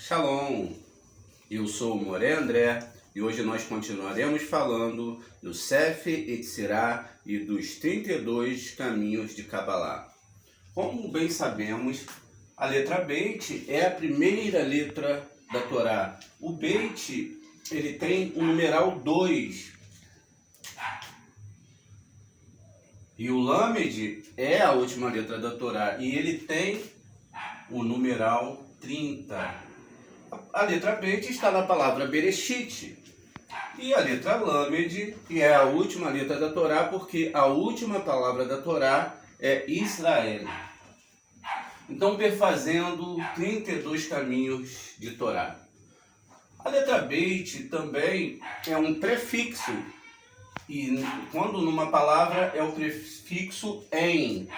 Shalom, eu sou o Moré André e hoje nós continuaremos falando do Sefer Yetzirah e dos 32 caminhos de Kabbalah. Como bem sabemos, a letra Beit é a primeira letra da Torá. O Beit ele tem o numeral 2 e o Lamed é a última letra da Torá e ele tem o numeral 30. A letra Beit está na palavra Bereshit. E a letra Lamed é a última letra da Torá, porque a última palavra da Torá é Israel. Então, perfazendo 32 caminhos de Torá. A letra Beit também é um prefixo. E quando numa palavra é o prefixo em.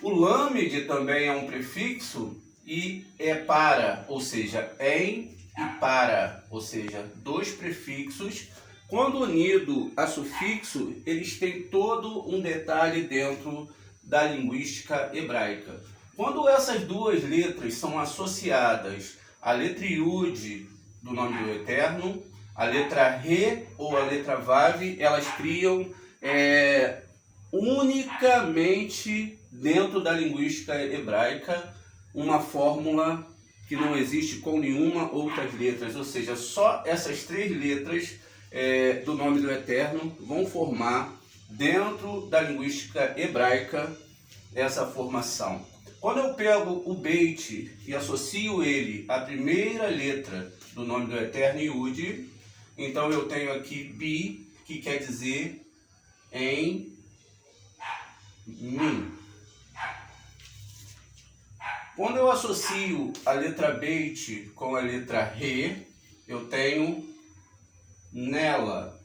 O Lamed também é um prefixo e é para, ou seja, em e para, ou seja, dois prefixos. Quando unido a sufixo, eles têm todo um detalhe dentro da linguística hebraica. Quando essas duas letras são associadas à letra Yud do nome do Eterno, a letra Re ou a letra Vav, elas criam unicamente dentro da linguística hebraica uma fórmula que não existe com nenhuma outras letras, ou seja, só essas três letras do nome do Eterno vão formar dentro da linguística hebraica essa formação. Quando eu pego o Beit e associo ele à primeira letra do nome do Eterno, Yud, então eu tenho aqui Bi, que quer dizer em mim. Quando eu associo a letra Beit com a letra Re, eu tenho nela.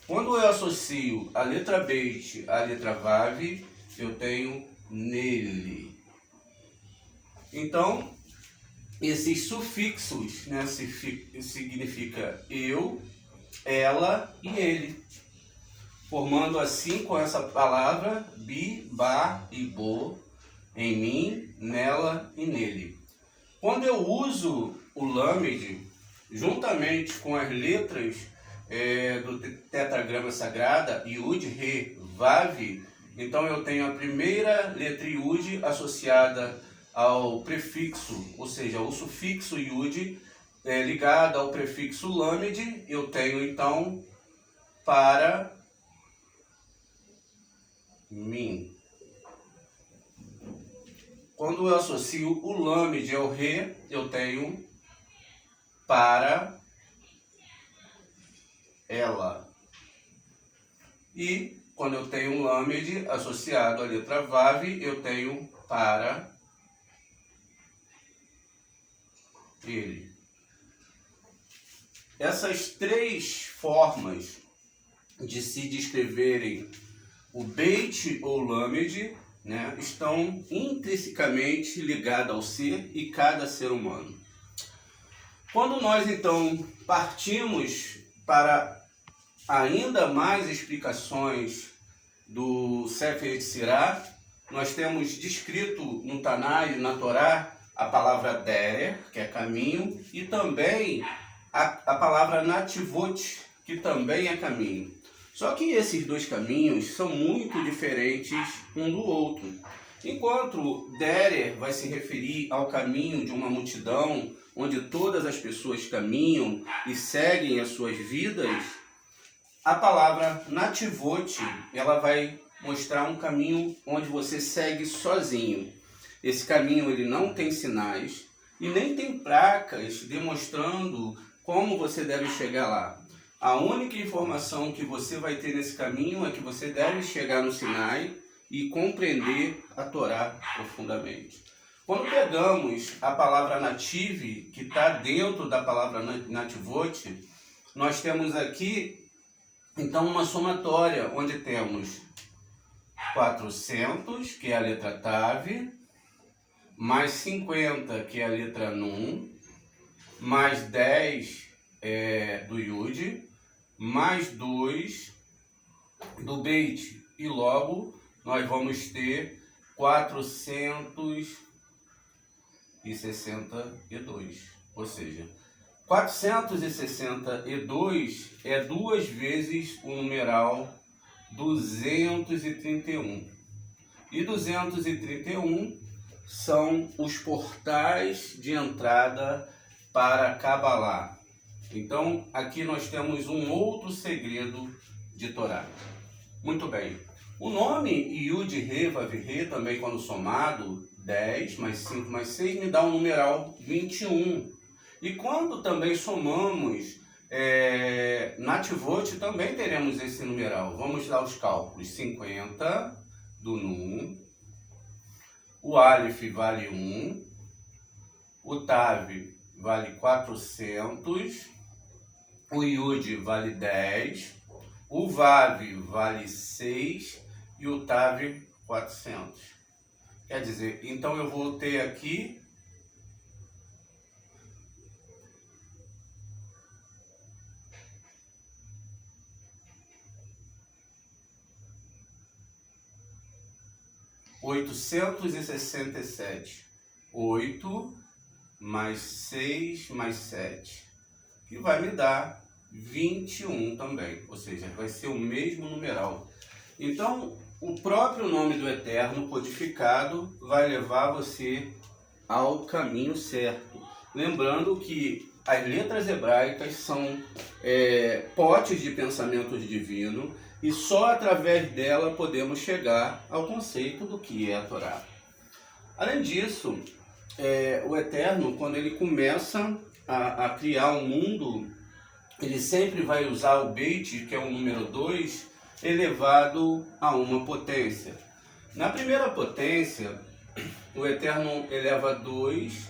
Quando eu associo a letra Beit à letra Vav, eu tenho nele. Então, esses sufixos, né, significa eu, ela e ele. Formando assim com essa palavra bi, ba e bo, em mim, nela e nele. Quando eu uso o Lamed, juntamente com as letras do tetragrama sagrada, Yud, Re, Vav, então eu tenho a primeira letra Yud associada ao prefixo, ou seja, o sufixo Yud, ligado ao prefixo Lamed, eu tenho então para mim. Quando eu associo o Lamed ao Re, eu tenho para ela. E quando eu tenho um Lamed associado à letra Vav, eu tenho para ele. Essas três formas de se descreverem o Beit ou Lamed, né, estão intrinsecamente ligadas ao ser e cada ser humano. Quando nós então partimos para ainda mais explicações do Sefer Yetzirah, nós temos descrito no Tanai, na Torá, a palavra Derer, que é caminho, e também a palavra Nativot, que também é caminho. Só que esses dois caminhos são muito diferentes um do outro. Enquanto Derer vai se referir ao caminho de uma multidão, onde todas as pessoas caminham e seguem as suas vidas, a palavra Nativot, ela vai mostrar um caminho onde você segue sozinho. Esse caminho ele não tem sinais e nem tem placas demonstrando como você deve chegar lá. A única informação que você vai ter nesse caminho é que você deve chegar no Sinai e compreender a Torá profundamente. Quando pegamos a palavra native, que está dentro da palavra nativot, nós temos aqui, então, uma somatória, onde temos 400, que é a letra Tav, mais 50, que é a letra Nun, mais 10 do Yud, mais 2 do Beit, e logo nós vamos ter 401. 462. Ou seja, 462 é 2 vezes o numeral 231. E 231 são os portais de entrada para Cabalá. Então, aqui nós temos um outro segredo de Torá. Muito bem. O nome Yud-Re, Vav-Re, também quando somado, 10 mais 5 mais 6, me dá um numeral 21. E quando também somamos Nativot, também teremos esse numeral. Vamos dar os cálculos. 50 do Nun, o Aleph vale 1, o Tav vale 400, o Yud vale 10, o Vav vale 6 e o Tav 400. Quer dizer, então eu vou ter aqui 867. 8 mais 6 mais 7, que vai me dar 21 também, ou seja, vai ser o mesmo numeral. Então, o próprio nome do Eterno codificado vai levar você ao caminho certo. Lembrando que as letras hebraicas são potes de pensamento divino e só através dela podemos chegar ao conceito do que é a Torá. Além disso, o Eterno, quando ele começa a criar um mundo, ele sempre vai usar o Beit, que é o número 2, elevado a uma potência. Na primeira potência, o Eterno eleva 2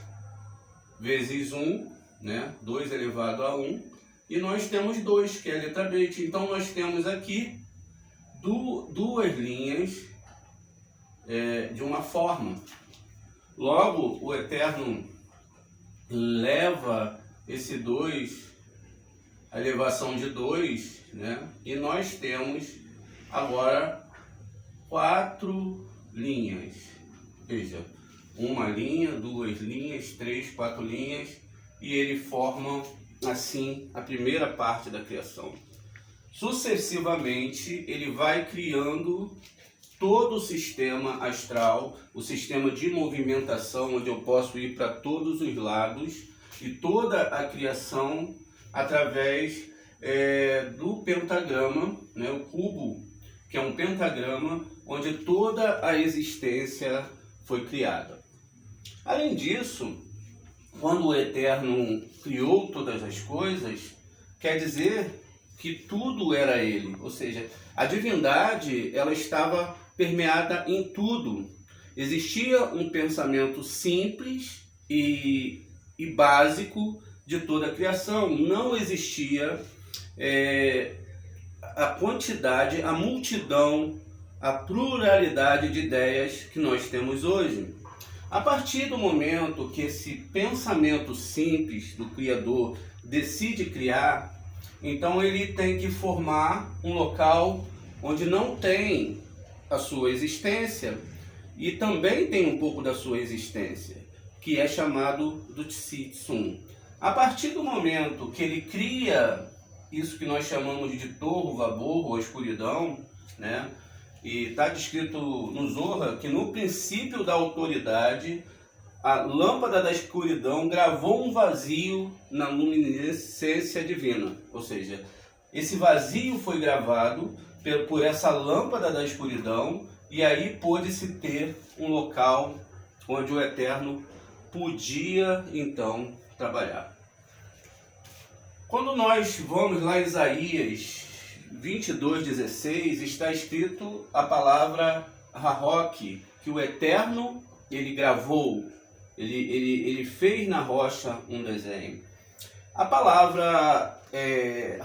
vezes 1, né? 2 elevado a 1, e nós temos 2, que é a letra Beit. Então nós temos aqui duas linhas de uma forma. Logo, o Eterno leva esse 2, a elevação de 2, né? E nós temos agora 4 linhas. Veja, uma linha, 2 linhas, 3, 4 linhas, e ele forma assim a primeira parte da criação. Sucessivamente, ele vai criando todo o sistema astral, o sistema de movimentação, onde eu posso ir para todos os lados, e toda a criação através do pentagrama, né, o cubo, que é um pentagrama, onde toda a existência foi criada. Além disso, quando o Eterno criou todas as coisas, quer dizer que tudo era ele, ou seja, a divindade ela estava permeada em tudo. Existia um pensamento simples e básico de toda a criação. Não existia a quantidade, a multidão, a pluralidade de ideias que nós temos hoje. A partir do momento que esse pensamento simples do Criador decide criar, então ele tem que formar um local onde não tem a sua existência e também tem um pouco da sua existência, que é chamado do Tzitsum. A partir do momento que ele cria isso que nós chamamos de Tohu Vabor, ou escuridão, né? E está descrito no Zohar que no princípio da autoridade, a lâmpada da escuridão gravou um vazio na luminescência divina. Ou seja, esse vazio foi gravado por essa lâmpada da escuridão, e aí pôde-se ter um local onde o Eterno podia então trabalhar. Quando nós vamos lá em Isaías 22:16, está escrito a palavra Hahok, que o Eterno ele gravou, ele fez na rocha um desenho. A palavra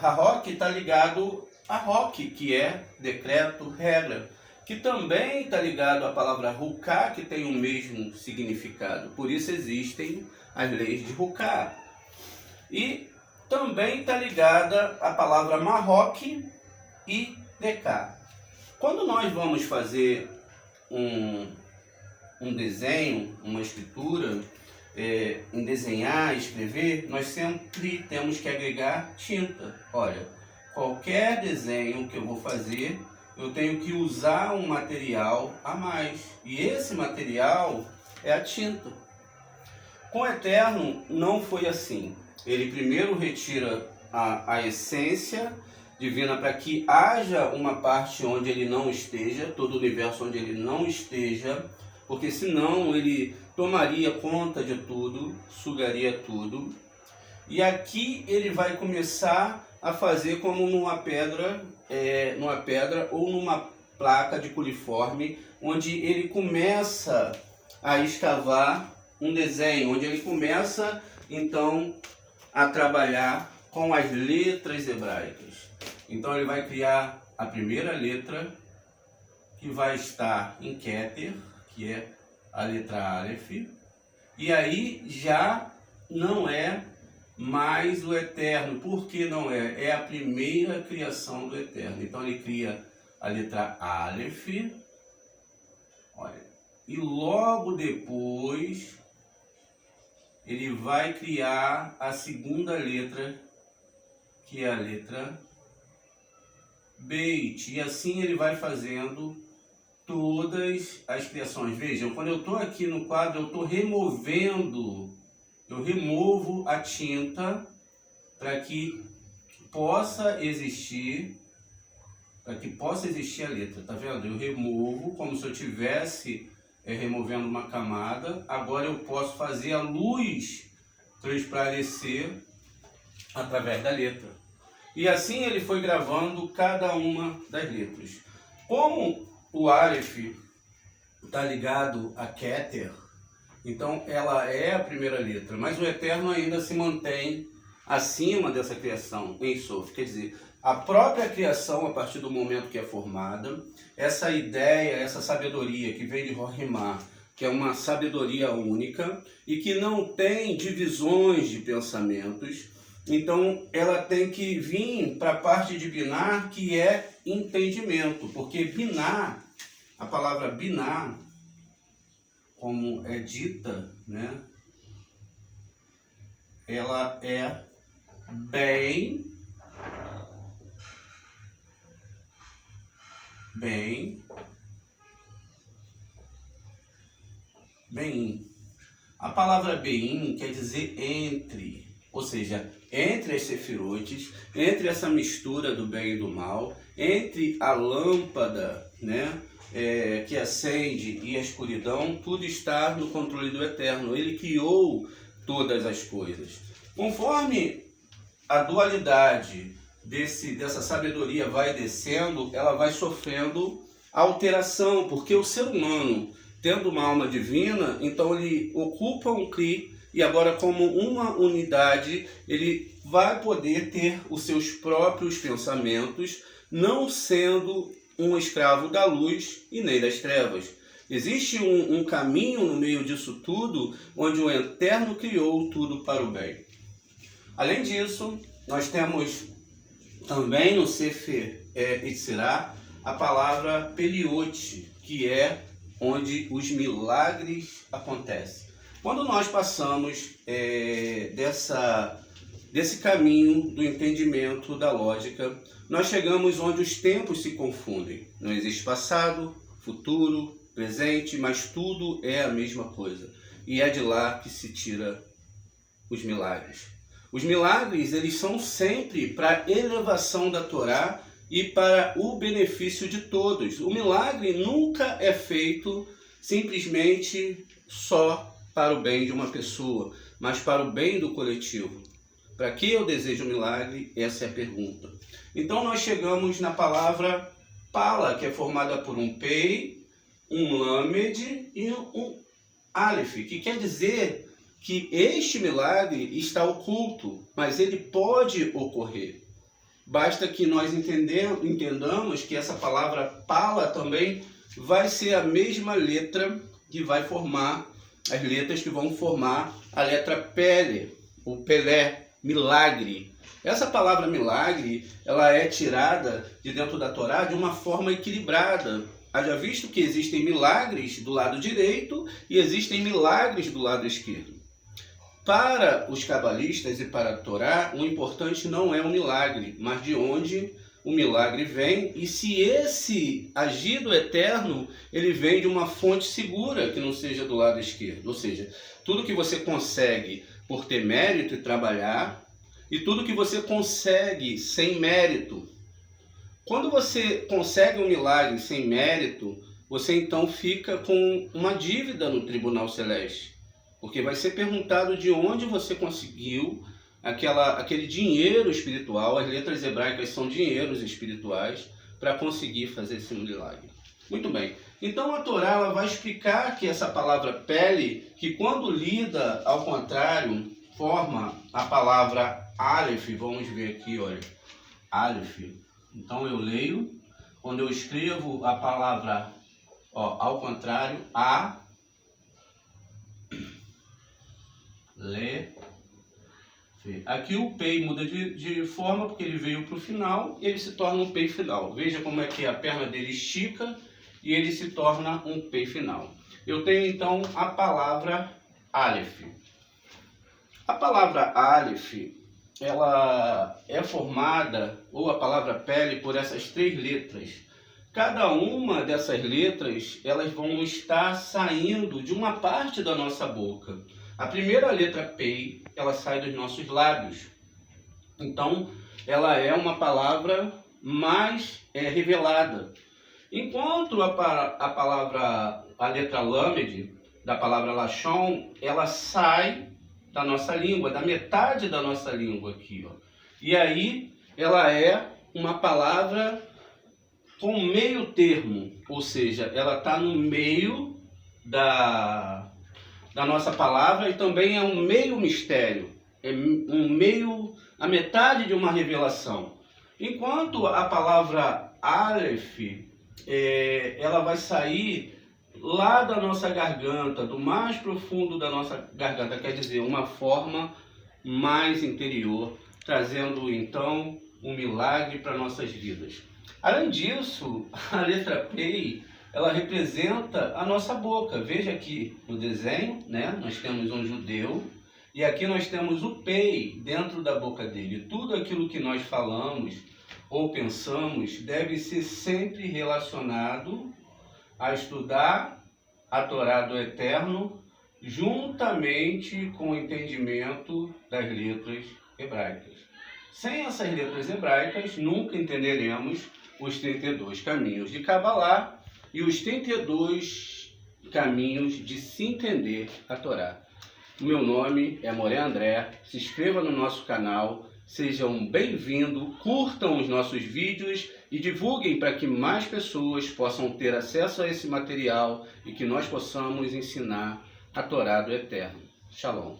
Hahok está ligado a Hok, que é decreto, regra, que também está ligado à palavra Ruká, que tem o mesmo significado. Por isso existem as leis de Ruká. E também está ligada à palavra Marroque e Deká. Quando nós vamos fazer um desenho, uma escritura, em desenhar, escrever, nós sempre temos que agregar tinta. Olha, qualquer desenho que eu vou fazer, eu tenho que usar um material a mais. E esse material é a tinta. Com o Eterno não foi assim. Ele primeiro retira a essência divina para que haja uma parte onde ele não esteja, todo o universo onde ele não esteja, porque senão ele tomaria conta de tudo, sugaria tudo. E aqui ele vai começar a fazer como numa pedra ou numa placa de coliforme, onde ele começa a escavar um desenho, onde ele começa então a trabalhar com as letras hebraicas. Então ele vai criar a primeira letra, que vai estar em Keter, que é a letra Aleph, e aí já não é mais o Eterno. Por que não é? É a primeira criação do Eterno. Então ele cria a letra Aleph, olha, e logo depois ele vai criar a segunda letra, que é a letra Beit, e assim ele vai fazendo todas as criações. Vejam, quando eu estou aqui no quadro, eu estou removendo, eu removo a tinta para que possa existir a letra, tá vendo? Eu removo como se eu tivesse removendo uma camada. Agora eu posso fazer a luz transparecer através da letra. E assim ele foi gravando cada uma das letras. Como o Aleph está ligado a Keter, então ela é a primeira letra, mas o Eterno ainda se mantém acima dessa criação em Sof. Quer dizer, a própria criação, a partir do momento que é formada, essa ideia, essa sabedoria que vem de Rohimá, que é uma sabedoria única e que não tem divisões de pensamentos, então ela tem que vir para a parte de Biná, que é entendimento, porque Biná, a palavra Biná, como é dita, né, ela é bem, a palavra Beim quer dizer entre, ou seja, entre as sefirotes, entre essa mistura do bem e do mal, entre a lâmpada, né, que acende e a escuridão, tudo está no controle do Eterno. Ele criou todas as coisas. Conforme a dualidade dessa sabedoria vai descendo, ela vai sofrendo alteração, porque o ser humano, tendo uma alma divina, então ele ocupa um Kli, e agora como uma unidade, ele vai poder ter os seus próprios pensamentos, não sendo um escravo da luz e nem das trevas. Existe um caminho no meio disso tudo, onde o Eterno criou tudo para o bem. Além disso, nós temos também no Sefer Yetzirah a palavra Peliote, que é onde os milagres acontecem. Quando nós passamos desse caminho do entendimento, da lógica, nós chegamos onde os tempos se confundem. Não existe passado, futuro, presente, mas tudo é a mesma coisa. E é de lá que se tira os milagres. Os milagres, eles são sempre para a elevação da Torá e para o benefício de todos. O milagre nunca é feito simplesmente só para o bem de uma pessoa, mas para o bem do coletivo. Para que eu desejo um milagre? Essa é a pergunta. Então nós chegamos na palavra Pala, que é formada por um Pei, um Lamed e um Aleph, que quer dizer que este milagre está oculto, mas ele pode ocorrer. Basta que nós entendamos que essa palavra Pala também vai ser a mesma letra que vai formar as letras que vão formar a letra Pele, ou Pelé, milagre. Essa palavra milagre, ela é tirada de dentro da Torá de uma forma equilibrada. Haja visto que existem milagres do lado direito e existem milagres do lado esquerdo. Para os cabalistas e para a Torá, o importante não é o milagre, mas de onde o milagre vem e se esse agir do eterno, ele vem de uma fonte segura que não seja do lado esquerdo. Ou seja, tudo que você consegue por ter mérito e trabalhar, e tudo que você consegue sem mérito. Quando você consegue um milagre sem mérito, você então fica com uma dívida no tribunal celeste. Porque vai ser perguntado de onde você conseguiu aquele dinheiro espiritual. As letras hebraicas são dinheiros espirituais para conseguir fazer esse milagre. Muito bem. Então a Torá ela vai explicar que essa palavra pele, que quando lida ao contrário, forma a palavra Aleph. Vamos ver aqui, olha. Aleph. Então eu leio, quando eu escrevo a palavra ao contrário, A, Le, Fe. Aqui o Pei muda de forma porque ele veio para o final e ele se torna um Pei final. Veja como é que a perna dele estica e ele se torna um Pei final. Eu tenho então a palavra Aleph. A palavra Aleph, ela é formada, ou a palavra pele, por essas 3 letras. Cada uma dessas letras, elas vão estar saindo de uma parte da nossa boca. A primeira letra Pei, ela sai dos nossos lábios. Então, ela é uma palavra mais revelada. Enquanto a letra Lamed, da palavra Lashon, ela sai da nossa língua, da metade da nossa língua aqui, ó. E aí, ela é uma palavra com meio termo, ou seja, ela está no meio da nossa palavra e também é um meio mistério, é um meio, a metade de uma revelação. Enquanto a palavra Aleph, ela vai sair lá da nossa garganta, do mais profundo da nossa garganta, quer dizer, uma forma mais interior, trazendo então um milagre para nossas vidas. Além disso, a letra Pei, ela representa a nossa boca. Veja aqui no desenho, né? Nós temos um judeu e aqui nós temos o Pei dentro da boca dele. Tudo aquilo que nós falamos ou pensamos deve ser sempre relacionado a estudar a Torá do Eterno juntamente com o entendimento das letras hebraicas. Sem essas letras hebraicas, nunca entenderemos os 32 caminhos de Kabbalah e os 32 caminhos de se entender a Torá. O meu nome é Moré André, se inscreva no nosso canal, sejam bem-vindos, curtam os nossos vídeos e divulguem para que mais pessoas possam ter acesso a esse material e que nós possamos ensinar a Torá do Eterno. Shalom.